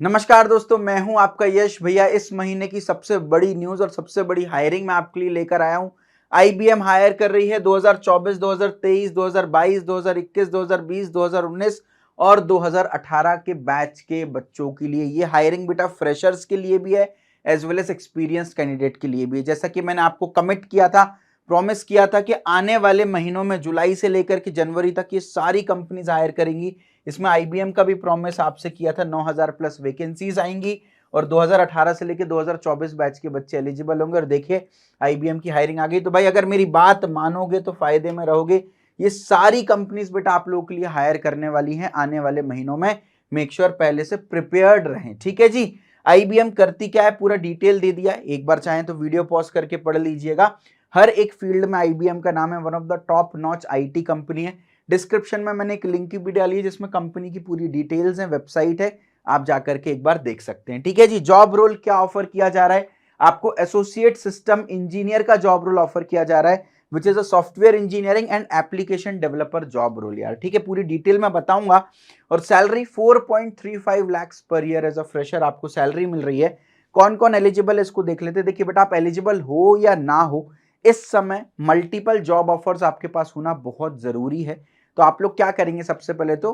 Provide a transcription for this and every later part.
नमस्कार दोस्तों, मैं हूं आपका यश भैया। इस महीने की सबसे बड़ी न्यूज और सबसे बड़ी हायरिंग मैं आपके लिए लेकर आया हूं। आईबीएम हायर कर रही है 2024, 2023, 2022, 2021, 2020, 2019 और 2018 के बैच के बच्चों के लिए। ये हायरिंग बेटा फ्रेशर्स के लिए भी है as well as experience candidate के लिए भी है। जैसा कि मैंने आपको कमिट किया था, प्रॉमिस किया था कि आने वाले महीनों में जुलाई से लेकर के जनवरी तक ये सारी कंपनीज हायर करेंगी। इसमें आईबीएम का भी प्रॉमिस आपसे किया था, 9000 प्लस वैकेंसीज आएंगी और 2018 से लेकर 2024 बैच के बच्चे एलिजिबल होंगे। और देखिए आईबीएम की हायरिंग आ गई। तो भाई अगर मेरी बात मानोगे तो फायदे में रहोगे। ये सारी कंपनीज बेटा आप लोगों के लिए हायर करने वाली हैं आने वाले महीनों में। मेक श्योर पहले से प्रिपेयर्ड रहें, ठीक है जी। आईबीएम करती क्या है पूरा डिटेल दे दिया, एक बार चाहें तो वीडियो पॉज करके पढ़ लीजिएगा। हर एक फील्ड में आईबीएम का नाम है, one of the top notch IT company है। डिस्क्रिप्शन में मैंने एक लिंक भी डाली है जिसमें कंपनी की पूरी डिटेल्स है, वेबसाइट है, आप जाकर के एक बार देख सकते हैं, ठीक है जी। जॉब रोल क्या ऑफर किया जा रहा है आपको? एसोसिएट सिस्टम इंजीनियर का जॉब रोल ऑफर किया जा रहा है, which is a software engineering and application developer job role यार, ठीक है। पूरी डिटेल में बताऊंगा। और salary 4.35 lakh per year as a fresher आपको सैलरी मिल रही है। कौन कौन एलिजिबल है इसको देख लेते हैं। देखिए बेटा, आप एलिजिबल हो या ना हो, इस समय मल्टीपल जॉब ऑफर्स आपके पास होना बहुत जरूरी है। तो आप लोग क्या करेंगे, सबसे पहले तो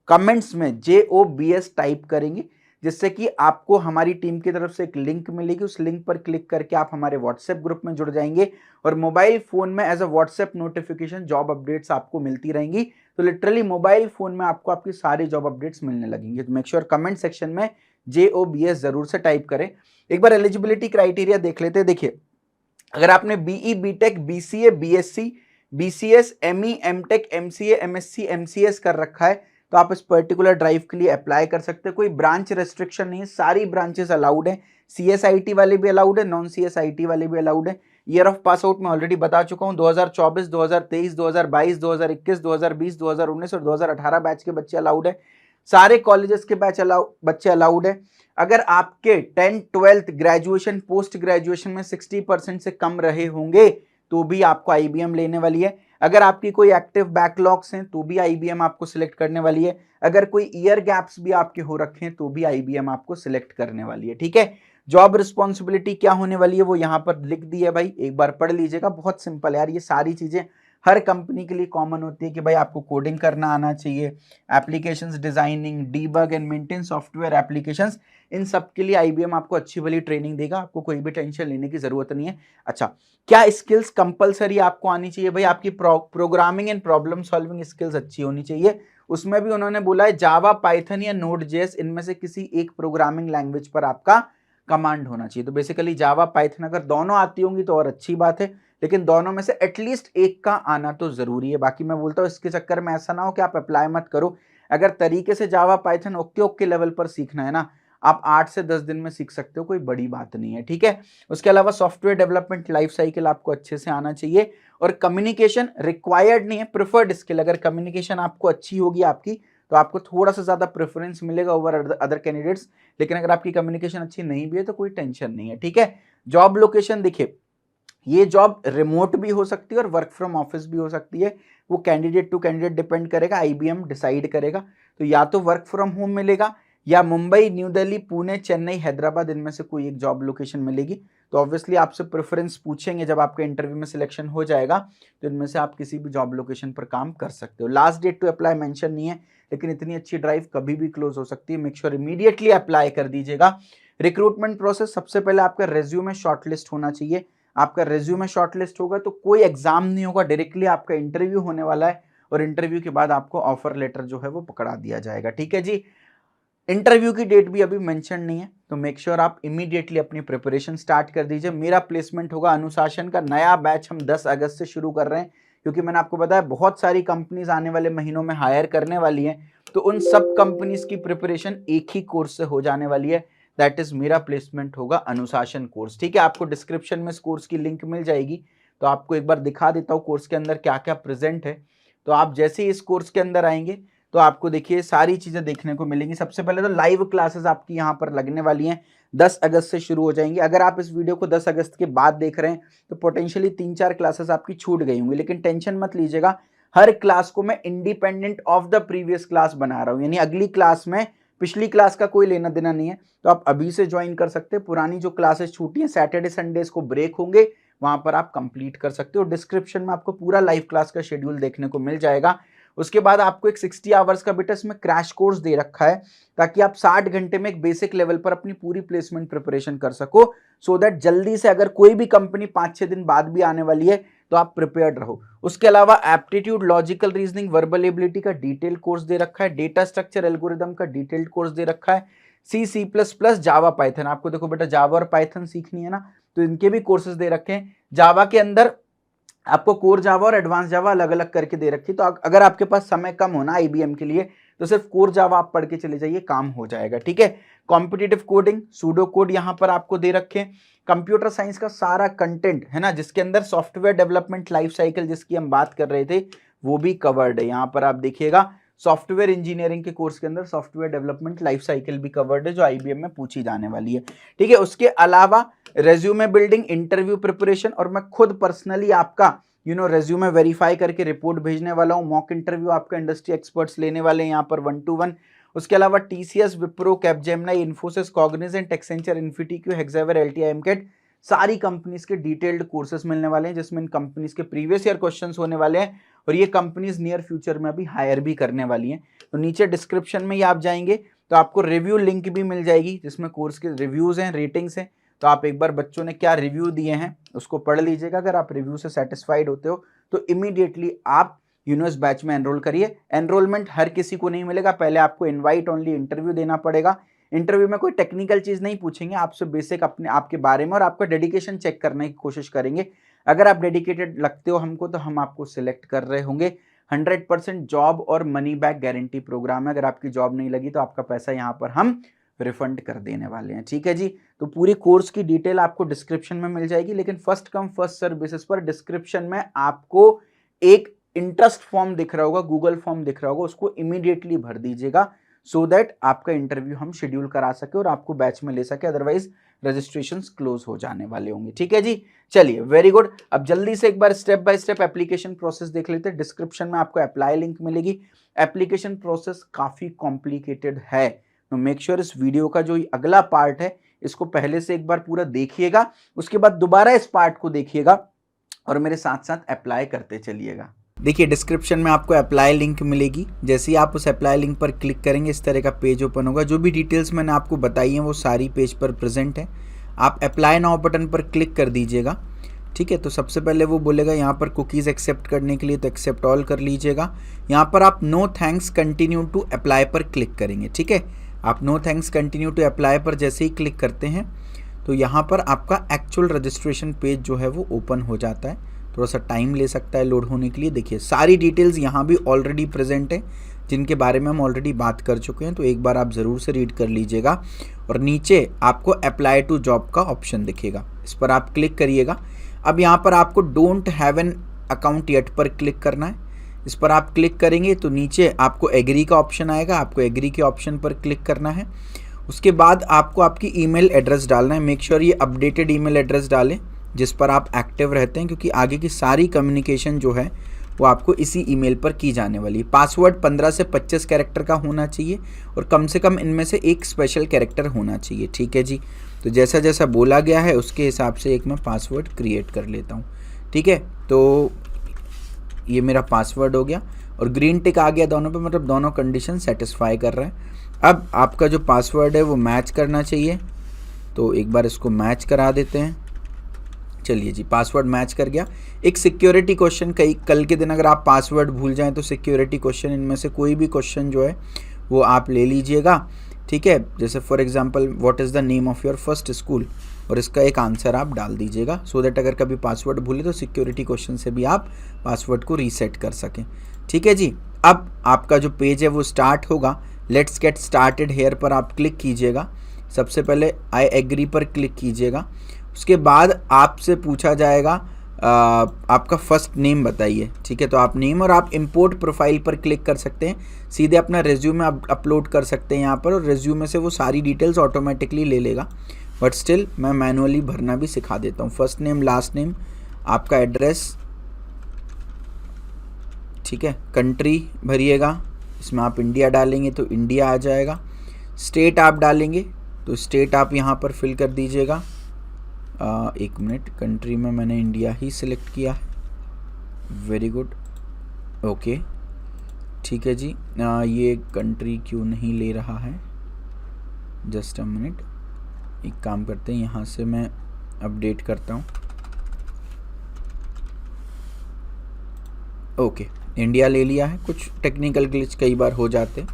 कमेंट्स में JOBS टाइप करेंगे, जिससे कि आपको हमारी टीम की तरफ से एक लिंक मिलेगी। उस लिंक पर क्लिक करके आप हमारे व्हाट्सएप ग्रुप में जुड़ जाएंगे और मोबाइल फोन में as a WhatsApp notification job updates आपको मिलती रहेंगी। तो लिटरली मोबाइल फोन में आपको आपकी सारी जॉब अपडेट्स मिलने लगेंगे। तो मेक श्योर कमेंट सेक्शन में JOBS जरूर से टाइप करें। एक बार एलिजिबिलिटी क्राइटेरिया देख लेते हैं। देखिए, अगर आपने BE, BTech, BCA, BSc, BCS, ME, MTech, MCA, MSc, MCS कर रखा है तो आप इस पर्टिकुलर ड्राइव के लिए अप्लाई कर सकते हैं। कोई ब्रांच रेस्ट्रिक्शन नहीं है, सारी ब्रांचेस अलाउड है। सीएसआईटी वाले भी अलाउड है, नॉन सीएसआईटी वाले भी अलाउड है। ईयर ऑफ पास आउट मैं ऑलरेडी बता चुका हूं, 2024, 2023, 2022, 2021, 2020, 2019 और 2018 बैच के बच्चे अलाउड है। सारे कॉलेजेस के बच्चे अलाउड है। अगर आपके 10th 12th graduation post graduation में 60% से कम रहे होंगे तो भी आपको आईबीएम लेने वाली है। अगर आपकी कोई एक्टिव बैकलॉग्स हैं तो भी आईबीएम आपको सिलेक्ट करने वाली है। अगर कोई ईयर गैप्स भी आपके हो रखे हैं तो भी आईबीएम आपको सिलेक्ट करने वाली है, ठीक है। जॉब रिस्पॉन्सिबिलिटी क्या होने वाली है वो यहां पर लिख दी है भाई, एक बार पढ़ लीजिएगा। बहुत सिंपल यार, ये सारी चीजें हर कंपनी के लिए कॉमन होती है कि भाई आपको कोडिंग करना आना चाहिए, applications designing, debug and maintain software applications, इन सब के लिए आईबीएम आपको अच्छी वाली ट्रेनिंग देगा। आपको कोई भी टेंशन लेने की जरूरत नहीं है। अच्छा, क्या स्किल्स कंपलसरी आपको आनी चाहिए? भाई आपकी programming and problem solving skills अच्छी होनी चाहिए। उसमें भी उन्होंने बोला है जावा, पाइथन या नोड जेएस, इनमें से किसी एक प्रोग्रामिंग लैंग्वेज पर आपका कमांड होना चाहिए। तो बेसिकली जावा, पाइथन अगर दोनों आती होंगी तो और अच्छी बात है, लेकिन दोनों में से एटलीस्ट एक का आना तो जरूरी है। बाकी मैं बोलता हूँ इसके चक्कर में ऐसा ना हो कि आप अप्लाई मत करो। अगर तरीके से जावा, पाइथन ओके ओके लेवल पर सीखना है ना, आप 8 से 10 दिन में सीख सकते हो, कोई बड़ी बात नहीं है, ठीक है। उसके अलावा सॉफ्टवेयर डेवलपमेंट लाइफ साइकिल आपको अच्छे से आना चाहिए। और कम्युनिकेशन रिक्वायर्ड नहीं है, प्रिफर्ड स्किल। अगर कम्युनिकेशन आपको अच्छी होगी आपकी तो आपको थोड़ा सा ज्यादा प्रेफरेंस मिलेगा ओवर अदर कैंडिडेट्स। लेकिन अगर आपकी कम्युनिकेशन अच्छी नहीं भी है तो कोई टेंशन नहीं है, ठीक है। जॉब लोकेशन देखिए, ये जॉब रिमोट भी हो सकती है और वर्क फ्रॉम ऑफिस भी हो सकती है। वो कैंडिडेट टू कैंडिडेट डिपेंड करेगा, आईबीएम डिसाइड करेगा। तो या तो वर्क फ्रॉम होम मिलेगा या मुंबई, न्यू दिल्ली, पुणे, चेन्नई, हैदराबाद, इनमें से कोई एक जॉब लोकेशन मिलेगी। तो ऑब्वियसली आपसे प्रेफरेंस पूछेंगे जब आपका इंटरव्यू में सिलेक्शन हो जाएगा, तो इनमें से आप किसी भी जॉब लोकेशन पर काम कर सकते हो। Last date to apply mention नहीं है, लेकिन इतनी अच्छी ड्राइव कभी भी क्लोज हो सकती है। मेक श्योर इमीडिएटली अप्लाई कर दीजिएगा। रिक्रूटमेंट प्रोसेस, सबसे पहले आपका रेज्यूमे शॉर्टलिस्ट होना चाहिए। आपका रेज्यूमे शॉर्टलिस्ट होगा तो कोई एग्जाम नहीं होगा, डायरेक्टली आपका इंटरव्यू होने वाला है और इंटरव्यू के बाद आपको ऑफर लेटर जो है वो पकड़ा दिया जाएगा, ठीक है जी। इंटरव्यू की डेट भी अभी मेंशन नहीं है, तो मेक श्योर आप इमीडिएटली अपनी प्रिपरेशन स्टार्ट कर दीजिए। मेरा प्लेसमेंट होगा अनुशासन का नया बैच, हम 10 अगस्त से शुरू कर रहे हैं, क्योंकि मैंने आपको बताया बहुत सारी कंपनीज आने वाले महीनों में हायर करने वाली हैं। तो उन सब कंपनीज की प्रिपरेशन एक ही कोर्स से हो जाने वाली है, दैट इज मेरा प्लेसमेंट होगा अनुशासन कोर्स, ठीक है। आपको डिस्क्रिप्शन में इस कोर्स की लिंक मिल जाएगी। तो आपको एक बार दिखा देता हूँ कोर्स के अंदर क्या क्या प्रेजेंट है। तो आप जैसे ही इस कोर्स के अंदर आएंगे तो आपको देखिए सारी चीजें देखने को मिलेंगी। सबसे पहले तो लाइव क्लासेस आपकी यहाँ पर लगने वाली हैं, 10 अगस्त से शुरू हो जाएंगी। अगर आप इस वीडियो को 10 अगस्त के बाद देख रहे हैं तो पोटेंशियली 3-4 क्लासेस आपकी छूट गई होंगी, लेकिन टेंशन मत लीजिएगा। हर क्लास को मैं independent of the previous class बना रहा हूँ, यानी अगली क्लास में पिछली क्लास का कोई लेना देना नहीं है, तो आप अभी से ज्वाइन कर सकते हैं। पुरानी जो क्लासेस छूटी हैं सैटरडे संडेज को ब्रेक होंगे, वहां पर आप कंप्लीट कर सकते हो। डिस्क्रिप्शन में आपको पूरा लाइव क्लास का शेड्यूल देखने को मिल जाएगा। उसके बाद आपको एक 60 आवर्स का बेटा इसमें क्रैश कोर्स दे रखा है, ताकि आप 60 घंटे में एक बेसिक लेवल पर अपनी पूरी प्लेसमेंट प्रिपरेशन कर सको, सो दैट जल्दी से अगर कोई भी कंपनी 5-6 दिन बाद भी आने वाली है तो आप प्रिपेयर्ड रहो। उसके अलावा aptitude, logical reasoning, verbal ability का डिटेल कोर्स दे रखा है, डेटा स्ट्रक्चर एल्गोरिदम का डिटेल्ड कोर्स दे रखा है, C++, जावा, पाइथन। आपको देखो बेटा जावा और पाइथन सीखनी है ना, तो इनके भी कोर्सेज दे रखे हैं। जावा के अंदर आपको कोर जावा और एडवांस जावा अलग अलग करके दे रखी है, तो अगर आपके पास समय कम होना IBM के लिए तो सिर्फ कोर जावा आप पढ़ के चले जाइए, काम हो जाएगा, ठीक है। कॉम्पिटिटिव कोडिंग, सूडो कोड यहाँ पर आपको दे रखे हैं। कंप्यूटर साइंस का सारा कंटेंट है ना, जिसके अंदर सॉफ्टवेयर डेवलपमेंट लाइफ साइकिल जिसकी हम बात कर रहे थे वो भी कवर्ड है। यहाँ पर आप देखिएगा सॉफ्टवेयर इंजीनियरिंग के कोर्स के अंदर सॉफ्टवेयर डेवलपमेंट लाइफ साइकिल भी कवर्ड है, जो IBM में पूछी जाने वाली है, ठीक है। उसके अलावा रेज्यूमे बिल्डिंग, इंटरव्यू प्रिपरेशन, और मैं खुद पर्सनली आपका रेज्यूमे वेरीफाई करके रिपोर्ट भेजने वाला हूँ। मॉक इंटरव्यू आपका इंडस्ट्री एक्सपर्ट्स लेने वाले हैं यहाँ पर 1-to-1। उसके अलावा TCS, Wipro, Capgemini, Infosys, Cognizant, Accenture, InfyTQ, Hexaware, LTI, AMCAT, सारी कंपनीज के डिटेल्ड कोर्सेज मिलने वाले हैं, जिसमें इन कंपनीज के प्रीवियस ईयर क्वेश्चंस होने वाले हैं, और ये कंपनीज नियर फ्यूचर में अभी हायर भी करने वाली हैं। तो नीचे डिस्क्रिप्शन में ही आप जाएंगे तो आपको रिव्यू लिंक भी मिल जाएगी, जिसमें कोर्स के रिव्यूज हैं, रेटिंग्स हैं। तो आप एक बार बच्चों ने क्या रिव्यू दिए हैं उसको पढ़ लीजिएगा। अगर आप रिव्यू से सेटिस्फाइड होते हो तो इमीडिएटली आप इस बैच में एनरोल करिए। एनरोलमेंट हर किसी को नहीं मिलेगा, पहले आपको इनवाइट ओनली इंटरव्यू देना पड़ेगा। इंटरव्यू में कोई टेक्निकल चीज नहीं पूछेंगे, आपसे बेसिक अपने आपके बारे में और आपका डेडिकेशन चेक करने की कोशिश करेंगे। अगर आप डेडिकेटेड लगते हो हमको तो हम आपको सिलेक्ट कर रहे होंगे। 100% जॉब और मनी बैक गारंटी प्रोग्राम है। अगर आपकी जॉब नहीं लगी तो आपका पैसा यहाँ पर हम रिफंड कर देने वाले हैं, ठीक है जी। तो पूरी कोर्स की डिटेल आपको डिस्क्रिप्शन में मिल जाएगी, लेकिन first come first serve basis पर डिस्क्रिप्शन में आपको एक इंटरेस्ट फॉर्म दिख रहा होगा, गूगल फॉर्म दिख रहा होगा, उसको इमीडिएटली भर दीजिएगा, सो दैट आपका इंटरव्यू हम शेड्यूल करा सके और आपको बैच में ले सके, अदरवाइज रजिस्ट्रेशंस क्लोज हो जाने वाले होंगे, ठीक है जी। चलिए, वेरी गुड। अब जल्दी से एक बार step by step application process देख लेते हैं। डिस्क्रिप्शन में आपको अप्लाई लिंक मिलेगी। एप्लीकेशन प्रोसेस काफी कॉम्प्लिकेटेड है, तो मेक श्योर इस वीडियो का जो अगला पार्ट है इसको पहले से एक बार पूरा देखिएगा, उसके बाद दोबारा इस पार्ट को देखिएगा और मेरे साथ साथ अप्लाई करते चलिएगा। देखिए, डिस्क्रिप्शन में आपको अप्लाई लिंक मिलेगी। जैसे ही आप उस अप्लाई लिंक पर क्लिक करेंगे इस तरह का पेज ओपन होगा। जो भी डिटेल्स मैंने आपको बताई हैं वो सारी पेज पर प्रेजेंट है। आप अप्लाई नाउ बटन पर क्लिक कर दीजिएगा, ठीक है। तो सबसे पहले वो बोलेगा यहाँ पर कुकीज़ एक्सेप्ट करने के लिए, तो एक्सेप्ट ऑल कर लीजिएगा। यहाँ पर आप no thanks continue to apply पर क्लिक करेंगे, ठीक है। आप no thanks continue to apply पर जैसे ही क्लिक करते हैं तो यहाँ पर आपका एक्चुअल रजिस्ट्रेशन पेज जो है वो ओपन हो जाता है। थोड़ा सा टाइम ले सकता है लोड होने के लिए। देखिए, सारी डिटेल्स यहाँ भी ऑलरेडी प्रेजेंट है, जिनके बारे में हम ऑलरेडी बात कर चुके हैं, तो एक बार आप ज़रूर से रीड कर लीजिएगा। और नीचे आपको अप्लाई टू जॉब का ऑप्शन दिखेगा, इस पर आप क्लिक करिएगा। अब यहाँ पर आपको don't have an account yet पर क्लिक करना है। इस पर आप क्लिक करेंगे तो नीचे आपको एग्री का ऑप्शन आएगा, आपको एग्री के ऑप्शन पर क्लिक करना है। उसके बाद आपको आपकी ईमेल एड्रेस डालना है। मेक श्योर ये अपडेटेड ईमेल एड्रेस डालें जिस पर आप एक्टिव रहते हैं, क्योंकि आगे की सारी कम्युनिकेशन जो है वो आपको इसी ईमेल पर की जाने वाली है। पासवर्ड 15 से 25 कैरेक्टर का होना चाहिए और कम से कम इनमें से एक स्पेशल कैरेक्टर होना चाहिए, ठीक है जी। तो जैसा जैसा बोला गया है उसके हिसाब से एक मैं पासवर्ड क्रिएट कर लेता हूँ, ठीक है। तो ये मेरा पासवर्ड हो गया और ग्रीन टिक आ गया दोनों पे, मतलब दोनों कंडीशन सेटिस्फाई कर रहा है। अब आपका जो पासवर्ड है वो मैच करना चाहिए, तो एक बार इसको मैच करा देते हैं। चलिए जी, पासवर्ड मैच कर गया। एक सिक्योरिटी क्वेश्चन, कल के दिन अगर आप पासवर्ड भूल जाएं तो सिक्योरिटी क्वेश्चन इनमें से कोई भी क्वेश्चन जो है वो आप ले लीजिएगा, ठीक है। जैसे for example what is the name of your first school, और इसका एक आंसर आप डाल दीजिएगा, सो दैट अगर कभी पासवर्ड भूले तो सिक्योरिटी क्वेश्चन से भी आप पासवर्ड को रीसेट कर सकें, ठीक है जी। अब आपका जो पेज है वो स्टार्ट होगा। लेट्स गेट स्टार्टेड हेयर पर आप क्लिक कीजिएगा। सबसे पहले आई एग्री पर क्लिक कीजिएगा। उसके बाद आपसे पूछा जाएगा आपका फर्स्ट नेम बताइए, ठीक है। तो आप नेम और आप इंपोर्ट प्रोफाइल पर क्लिक कर सकते हैं, सीधे अपना रिज्यूमे आप अपलोड कर सकते हैं यहाँ पर, और रिज्यूमे से वो सारी डिटेल्स ऑटोमेटिकली ले लेगा। बट स्टिल मैं मैनुअली भरना भी सिखा देता हूँ। फर्स्ट नेम, लास्ट नेम, आपका एड्रेस, ठीक है। कंट्री भरिएगा, इसमें आप इंडिया डालेंगे तो इंडिया आ जाएगा। स्टेट आप डालेंगे तो स्टेट आप यहाँ पर फिल कर दीजिएगा। 1 मिनट, कंट्री में मैंने इंडिया ही सिलेक्ट किया। वेरी गुड, ओके ठीक है जी। ये कंट्री क्यों नहीं ले रहा है, जस्ट अ मिनट। एक काम करते हैं, यहाँ से मैं अपडेट करता हूँ। ओके, इंडिया ले लिया है। कुछ टेक्निकल ग्लिच कई बार हो जाते।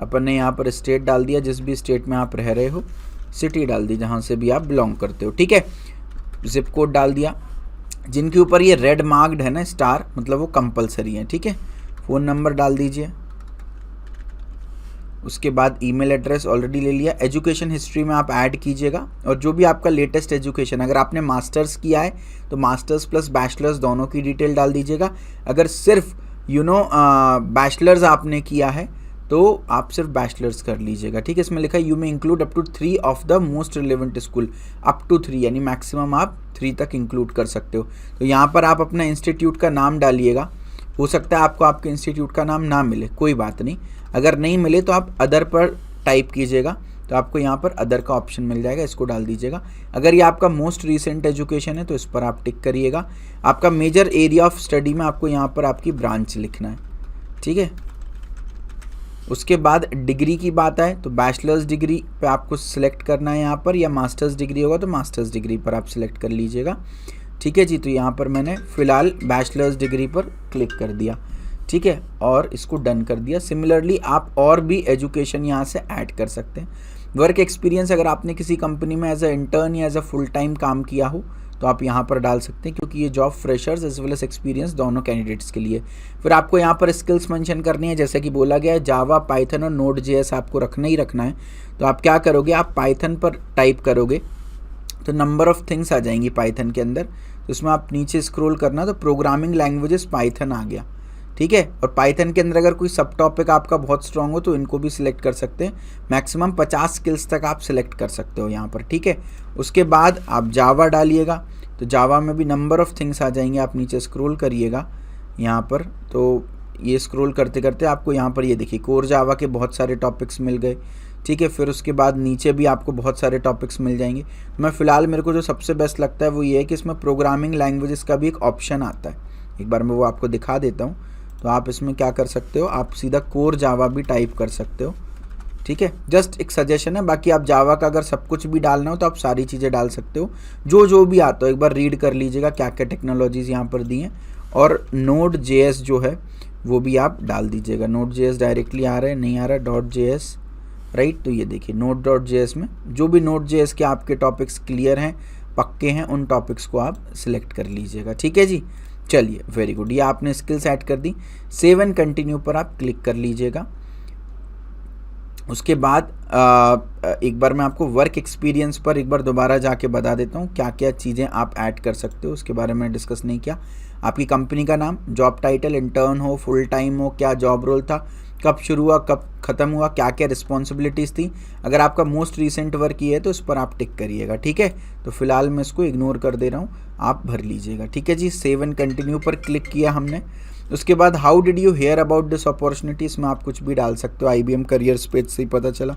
अपन ने यहाँ पर स्टेट डाल दिया, जिस भी स्टेट में आप रह रहे हो। सिटी डाल दी जहाँ से भी आप बिलोंग करते हो, ठीक है। जिप कोड डाल दिया। जिनके ऊपर ये रेड मार्क्ड है ना स्टार, मतलब वो कंपलसरी है, ठीक है। फ़ोन नंबर डाल दीजिए। उसके बाद ईमेल एड्रेस ऑलरेडी ले लिया। एजुकेशन हिस्ट्री में आप ऐड कीजिएगा, और जो भी आपका लेटेस्ट एजुकेशन, अगर आपने मास्टर्स किया है तो मास्टर्स प्लस बैचलर्स दोनों की डिटेल डाल दीजिएगा। अगर सिर्फ बैचलर्स आपने किया है तो आप सिर्फ बैचलर्स कर लीजिएगा, ठीक है। इसमें लिखा है you may include up to 3 of the most relevant school. Up to 3 यानी मैक्सिमम आप 3 तक इंक्लूड कर सकते हो। तो यहाँ पर आप अपना इंस्टीट्यूट का नाम डालिएगा। हो सकता है आपको आपके इंस्टीट्यूट का नाम ना मिले, कोई बात नहीं। अगर नहीं मिले तो आप अदर पर टाइप कीजिएगा, तो आपको यहाँ पर अदर का ऑप्शन मिल जाएगा, इसको डाल दीजिएगा। अगर ये आपका मोस्ट रीसेंट एजुकेशन है तो इस पर आप टिक करिएगा। आपका मेजर एरिया ऑफ स्टडी में आपको यहाँ पर आपकी ब्रांच लिखना है, ठीक है। उसके बाद डिग्री की बात आए तो बैचलर्स डिग्री पे आपको सिलेक्ट करना है यहाँ पर, या मास्टर्स डिग्री होगा तो मास्टर्स डिग्री पर आप सिलेक्ट कर लीजिएगा, ठीक है जी। तो यहाँ पर मैंने फ़िलहाल बैचलर्स डिग्री पर क्लिक कर दिया, ठीक है, और इसको डन कर दिया। सिमिलरली आप और भी एजुकेशन यहाँ से ऐड कर सकते हैं। वर्क एक्सपीरियंस, अगर आपने किसी कंपनी में एज अ इंटर्न या एज अ फुल टाइम काम किया हो तो आप यहाँ पर डाल सकते हैं, क्योंकि ये job freshers as well as experience दोनों कैंडिडेट्स के लिए। फिर आपको यहाँ पर स्किल्स मेंशन करनी है, जैसे कि बोला गया है जावा, पाइथन और नोड जेएस आपको रखना ही रखना है। तो आप क्या करोगे, आप पाइथन पर टाइप करोगे तो नंबर ऑफ़ थिंग्स आ जाएंगी पाइथन के अंदर। तो इसमें आप नीचे स्क्रॉल करना तो प्रोग्रामिंग लैंग्वेजेस पाइथन आ गया, ठीक है। और पाइथन के अंदर अगर कोई सब टॉपिक आपका बहुत स्ट्रांग हो तो इनको भी सिलेक्ट कर सकते हैं। मैक्सिमम 50 स्किल्स तक आप सिलेक्ट कर सकते हो यहाँ पर, ठीक है। उसके बाद आप जावा डालिएगा, तो जावा में भी नंबर ऑफ़ थिंग्स आ जाएंगे। आप नीचे स्क्रॉल करिएगा यहाँ पर, तो ये स्क्रॉल करते करते आपको यहाँ पर ये देखिए कोर जावा के बहुत सारे टॉपिक्स मिल गए, ठीक है। फिर उसके बाद नीचे भी आपको बहुत सारे टॉपिक्स मिल जाएंगे। मैं फ़िलहाल मेरे को जो सबसे बेस्ट लगता है वो ये है कि इसमें प्रोग्रामिंग लैंग्वेजेस का भी एक ऑप्शन आता है। एक बार मैं वो आपको दिखा देता हूँ। तो आप इसमें क्या कर सकते हो, आप सीधा कोर जावा भी टाइप कर सकते हो, ठीक है। जस्ट एक सजेशन है, बाकी आप जावा का अगर सब कुछ भी डालना हो तो आप सारी चीज़ें डाल सकते हो, जो भी आता हो। एक बार रीड कर लीजिएगा क्या क्या टेक्नोलॉजीज़ यहाँ पर दी हैं। और नोड जेएस जो है वो भी आप डाल दीजिएगा। नोड जेएस डायरेक्टली आ रहा है, नहीं आ रहा डॉट जेएस, राइट। तो ये देखिए नोड डॉट जेएस में जो भी नोड जेएस के आपके टॉपिक्स क्लियर हैं, पक्के हैं, उन टॉपिक्स को आप सिलेक्ट कर लीजिएगा, ठीक है जी। चलिए, वेरी गुड। ये आपने स्किल्स ऐड कर दी। सेव एंड कंटिन्यू पर आप क्लिक कर लीजिएगा। उसके बाद एक बार मैं आपको वर्क एक्सपीरियंस पर एक बार दोबारा जाके बता देता हूँ क्या क्या चीज़ें आप ऐड कर सकते हो। उसके बारे में डिस्कस नहीं किया। आपकी कंपनी का नाम, जॉब टाइटल, इंटर्न हो, फुल टाइम हो, क्या जॉब रोल था, कब शुरू हुआ, कब ख़त्म हुआ, क्या क्या रिस्पॉन्सिबिलिटीज़ थी। अगर आपका मोस्ट रिसेंट वर्क ये है तो इस पर आप टिक करिएगा, ठीक है। तो फिलहाल मैं इसको इग्नोर कर दे रहा हूँ, आप भर लीजिएगा, ठीक है जी। सेव एंड कंटिन्यू पर क्लिक किया हमने। उसके बाद how did you hear about this opportunity, इसमें आप कुछ भी डाल सकते हो। IBM करियर पेज से ही पता चला,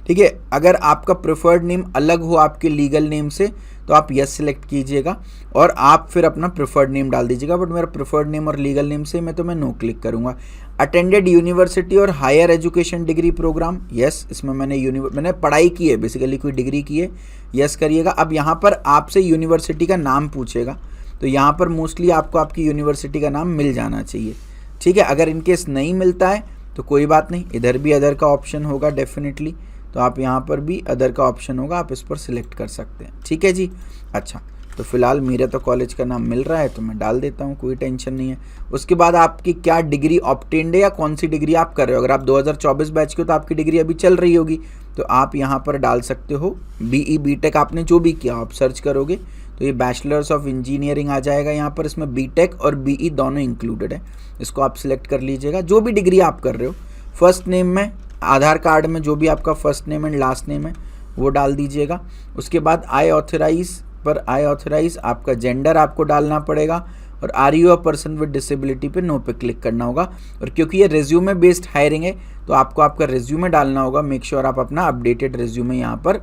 ठीक है। अगर आपका प्रेफर्ड नेम अलग हो आपके लीगल नेम से तो आप यस सिलेक्ट कीजिएगा और आप फिर अपना प्रेफर्ड नेम डाल दीजिएगा। बट मेरा प्रेफर्ड नेम और लीगल नेम से मैं नो क्लिक करूँगा। अटेंडेड यूनिवर्सिटी और higher education degree programme, yes. इसमें मैंने पढ़ाई की है, बेसिकली कोई डिग्री की है, यस करिएगा। अब यहाँ पर आपसे यूनिवर्सिटी का नाम पूछेगा, तो यहाँ पर मोस्टली आपको आपकी यूनिवर्सिटी का नाम मिल जाना चाहिए, ठीक है। अगर इनकेस नहीं मिलता है तो कोई बात नहीं, इधर भी अदर का ऑप्शन होगा डेफिनेटली, तो आप यहाँ पर भी अदर का ऑप्शन होगा, आप इस पर सिलेक्ट कर सकते हैं, ठीक है जी। अच्छा, तो फिलहाल मेरा तो कॉलेज का नाम मिल रहा है तो मैं डाल देता हूँ, कोई टेंशन नहीं है। उसके बाद आपकी क्या डिग्री ऑब्टेन्ड है या कौन सी डिग्री आप कर रहे हो। अगर आप 2024 बैच के हो तो आपकी डिग्री अभी चल रही होगी, तो आप यहाँ पर डाल सकते हो BE BTech आपने जो भी किया, आप सर्च करोगे तो ये बैचलर्स ऑफ इंजीनियरिंग आ जाएगा यहाँ पर। इसमें BTech और BE दोनों इंक्लूडेड है, इसको आप सिलेक्ट कर लीजिएगा। जो भी डिग्री आप कर रहे हो, फर्स्ट नेम में, आधार कार्ड में जो भी आपका first name and last name है वो डाल दीजिएगा। उसके बाद आई ऑथराइज पर आई ऑथराइज आपका जेंडर आपको डालना पड़ेगा और are you a person with disability पे नो पे क्लिक करना होगा। और क्योंकि ये रेज्यूमे बेस्ड हायरिंग है तो आपको आपका रेज्यूमे डालना होगा। मेक श्योर आप अपना अपडेटेड रेज्यूमे यहाँ पर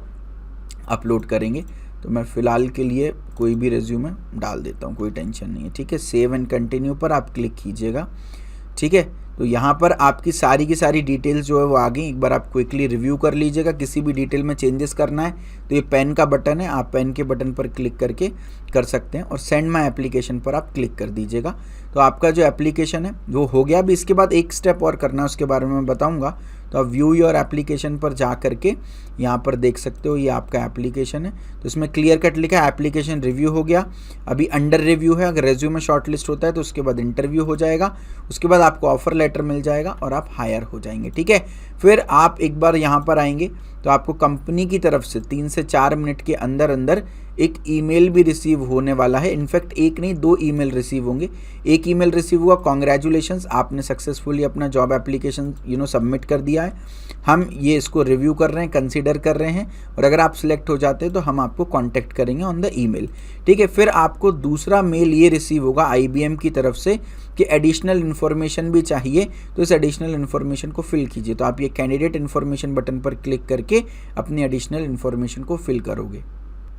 अपलोड करेंगे। तो मैं फ़िलहाल के लिए कोई भी रेज्यूमे डाल देता हूँ, कोई टेंशन नहीं है, ठीक है। सेव एंड कंटिन्यू पर आप क्लिक कीजिएगा, ठीक है। तो यहाँ पर आपकी सारी की सारी डिटेल्स जो है वो आ गई। एक बार आप क्विकली रिव्यू कर लीजिएगा। किसी भी डिटेल में चेंजेस करना है तो ये पेन का बटन है, आप पेन के बटन पर क्लिक करके कर सकते हैं और सेंड माय एप्लीकेशन पर आप क्लिक कर दीजिएगा। तो आपका जो एप्लीकेशन है वो हो गया। अभी इसके बाद एक स्टेप और करना है, उसके बारे में मैं बताऊँगा। तो आप व्यू योर एप्लीकेशन पर जा करके यहाँ पर देख सकते हो ये आपका एप्लीकेशन है। तो इसमें क्लियर कट लिखा है एप्लीकेशन रिव्यू हो गया, अभी अंडर रिव्यू है। अगर रेज्यूमे शॉर्टलिस्ट होता है तो उसके बाद इंटरव्यू हो जाएगा, उसके बाद आपको ऑफर लेटर मिल जाएगा और आप हायर हो जाएंगे, ठीक है। फिर आप एक बार यहाँ पर आएंगे तो आपको कंपनी की तरफ से 3 से 4 मिनट के अंदर अंदर एक ईमेल भी रिसीव होने वाला है। इनफैक्ट एक नहीं 2 ईमेल रिसीव होंगे। एक ईमेल रिसीव हुआ, कॉन्ग्रेचुलेशंस, आपने सक्सेसफुली अपना जॉब एप्लीकेशन सबमिट कर दिया है, हम ये इसको रिव्यू कर रहे हैं, कंसीडर कर रहे हैं और अगर आप सिलेक्ट हो जाते हैं तो हम आपको कांटेक्ट करेंगे ऑन द ईमेल, ठीक है। फिर आपको दूसरा मेल ये रिसीव होगा IBM की तरफ से कि एडिशनल इन्फॉर्मेशन भी चाहिए, तो इस एडिशनल इन्फॉर्मेशन को फिल कीजिए। तो आप ये कैंडिडेट इन्फॉर्मेशन बटन पर क्लिक करके अपनी एडिशनल इन्फॉर्मेशन को फिल करोगे।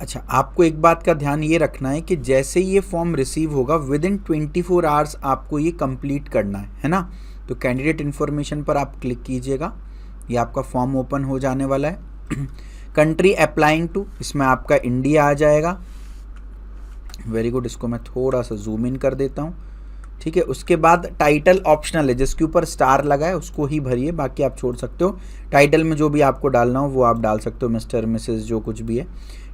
अच्छा, आपको एक बात का ध्यान ये रखना है कि जैसे ही ये फॉर्म रिसीव होगा विद इन 24 आवर्स आपको ये कंप्लीट करना है ना। तो कैंडिडेट इन्फॉर्मेशन पर आप क्लिक कीजिएगा, ये आपका फॉर्म ओपन हो जाने वाला है। कंट्री अप्लाइंग टू, इसमें आपका इंडिया आ जाएगा। वेरी गुड, इसको मैं थोड़ा सा जूम इन कर देता हूँ, ठीक है। उसके बाद टाइटल ऑप्शनल है, जिसके ऊपर स्टार लगा है उसको ही भरिए, बाकी आप छोड़ सकते हो। टाइटल में जो भी आपको डालना हो वो आप डाल सकते हो, मिस्टर मिसेस जो कुछ भी है,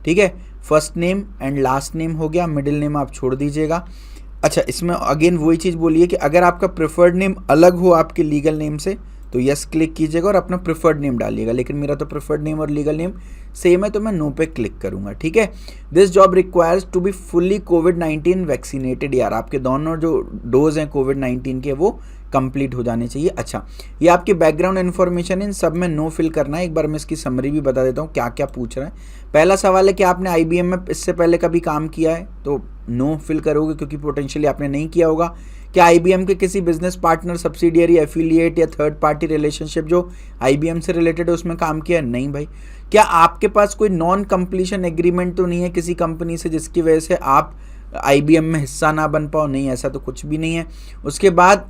ठीक है। First name and last name हो गया, मिडिल नेम आप छोड़ दीजिएगा। अच्छा, इसमें अगेन वही चीज़ बोलिए कि अगर आपका प्रेफर्ड नेम अलग हो आपके लीगल नेम से तो यस क्लिक कीजिएगा और अपना प्रेफर्ड नेम डालिएगा। लेकिन मेरा तो प्रेफर्ड नेम और लीगल नेम सेम है तो मैं नो पे क्लिक करूंगा, ठीक है। This job requires to be fully कोविड-19 वैक्सीनेटेड, यार आपके दोनों जो डोज हैं कोविड-19 के वो कंप्लीट हो जाने चाहिए। अच्छा, ये आपकी बैकग्राउंड इन्फॉर्मेशन है, इन सब में नो फिल करना है। एक बार मैं इसकी समरी भी बता देता हूँ क्या क्या पूछ रहा है। पहला सवाल है कि आपने IBM में इससे पहले कभी काम किया है, तो नो फिल करोगे क्योंकि पोटेंशियली आपने नहीं किया होगा। क्या IBM के किसी बिजनेस पार्टनर, सब्सिडियरी, एफिलिएट या थर्ड पार्टी रिलेशनशिप जो IBM से रिलेटेड है उसमें काम किया है? नहीं भाई। क्या आपके पास कोई नॉन कंप्लीशन एग्रीमेंट तो नहीं है किसी कंपनी से जिसकी वजह से आप IBM में हिस्सा ना बन पाओ? नहीं, ऐसा तो कुछ भी नहीं है। उसके बाद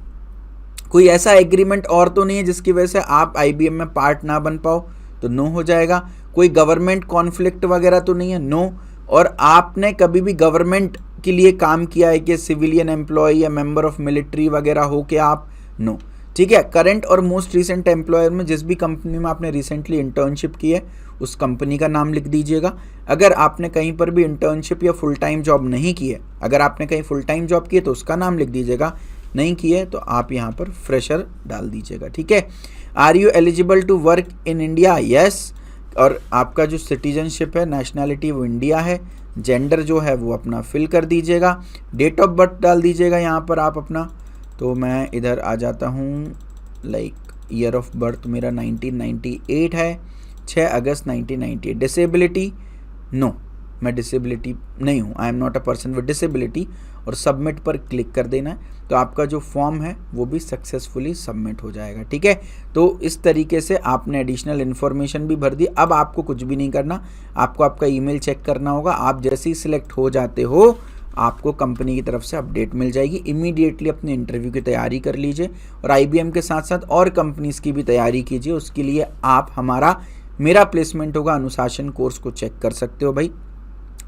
कोई ऐसा एग्रीमेंट और तो नहीं है जिसकी वजह से आप IBM में पार्ट ना बन पाओ? तो नो हो जाएगा। कोई गवर्नमेंट कॉन्फ्लिक्ट वगैरह तो नहीं है? नो। और आपने कभी भी गवर्नमेंट के लिए काम किया है कि सिविलियन एम्प्लॉय या मेंबर ऑफ मिलिट्री वगैरह हो के आप? नो, ठीक है। करंट और मोस्ट रिसेंट एम्प्लॉयर में जिस भी कंपनी में आपने रिसेंटली इंटर्नशिप की है उस कंपनी का नाम लिख दीजिएगा। अगर आपने कहीं पर भी इंटर्नशिप या फुल टाइम जॉब नहीं की है, अगर आपने कहीं फुल टाइम जॉब की है तो उसका नाम लिख दीजिएगा, नहीं की है तो आप यहाँ पर फ्रेशर डाल दीजिएगा, ठीक है। Are you eligible to work in India? Yes. और आपका जो सिटीजनशिप है, नेशनैलिटी, वो इंडिया है। जेंडर जो है वो अपना फिल कर दीजिएगा। डेट ऑफ बर्थ डाल दीजिएगा यहाँ पर आप अपना। तो मैं इधर आ जाता हूँ, लाइक ईयर ऑफ बर्थ मेरा 1998 है, 6 अगस्त 1998। डिसेबिलिटी? नो, मैं डिसेबिलिटी नहीं हूँ, I am not a person with disability. और सबमिट पर क्लिक कर देना है तो आपका जो फॉर्म है वो भी सक्सेसफुली सबमिट हो जाएगा, ठीक है। तो इस तरीके से आपने एडिशनल इन्फॉर्मेशन भी भर दी। अब आपको कुछ भी नहीं करना, आपको आपका ईमेल चेक करना होगा। आप जैसे ही सिलेक्ट हो जाते हो आपको कंपनी की तरफ से अपडेट मिल जाएगी। इमीडिएटली अपने इंटरव्यू की तैयारी कर लीजिए और IBM के साथ साथ और कंपनीज़ की भी तैयारी कीजिए। उसके लिए आप मेरा प्लेसमेंट होगा अनुशासन कोर्स को चेक कर सकते हो भाई।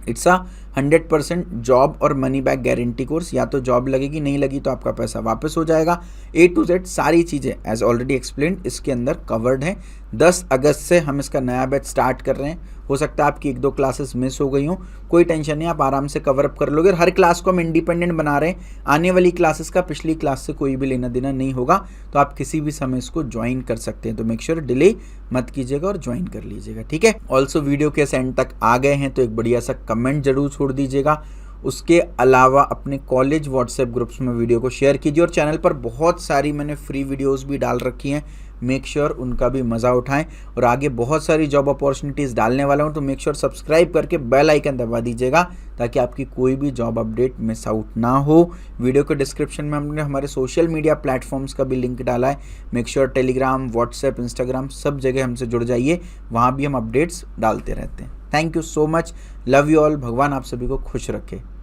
इट्स अ 100% जॉब और मनी बैक गारंटी कोर्स। या तो जॉब लगेगी, नहीं लगी तो आपका पैसा वापस हो जाएगा। A to Z सारी चीज़ें एज ऑलरेडी एक्सप्लेन्ड इसके अंदर कवर्ड हैं। 10 अगस्त से हम इसका नया बैच स्टार्ट कर रहे हैं। हो सकता है आपकी 1-2 क्लासेस मिस हो गई हों, कोई टेंशन नहीं, आप आराम से कवर अप कर लोगे। और हर क्लास को हम इंडिपेंडेंट बना रहे हैं। आने वाली क्लासेस का पिछली क्लास से कोई भी लेना देना नहीं होगा, तो आप किसी भी समय इसको ज्वाइन कर सकते हैं। तो मेक श्योर डिले मत कीजिएगा और ज्वाइन कर लीजिएगा, ठीक है। ऑल्सो वीडियो के एंड तक आ गए हैं तो एक बढ़िया सा कमेंट जरूर छोड़ दीजिएगा। उसके अलावा अपने कॉलेज व्हाट्सएप ग्रुप्स में वीडियो को शेयर कीजिए और चैनल पर बहुत सारी मैंने फ्री वीडियोस भी डाल रखी हैं। मेक श्योर उनका भी मज़ा उठाएं। और आगे बहुत सारी जॉब अपॉर्चुनिटीज़ डालने वाला हूं, तो मेक श्योर सब्सक्राइब करके बेल आइकन दबा दीजिएगा ताकि आपकी कोई भी जॉब अपडेट मिस आउट ना हो। वीडियो के डिस्क्रिप्शन में हमने हमारे सोशल मीडिया प्लेटफॉर्म्स का भी लिंक डाला है। Make sure Telegram, WhatsApp, Instagram सब जगह हमसे जुड़ जाइए, वहाँ भी हम अपडेट्स डालते रहते हैं। Thank you so much, love you all. भगवान आप सभी को खुश रखे।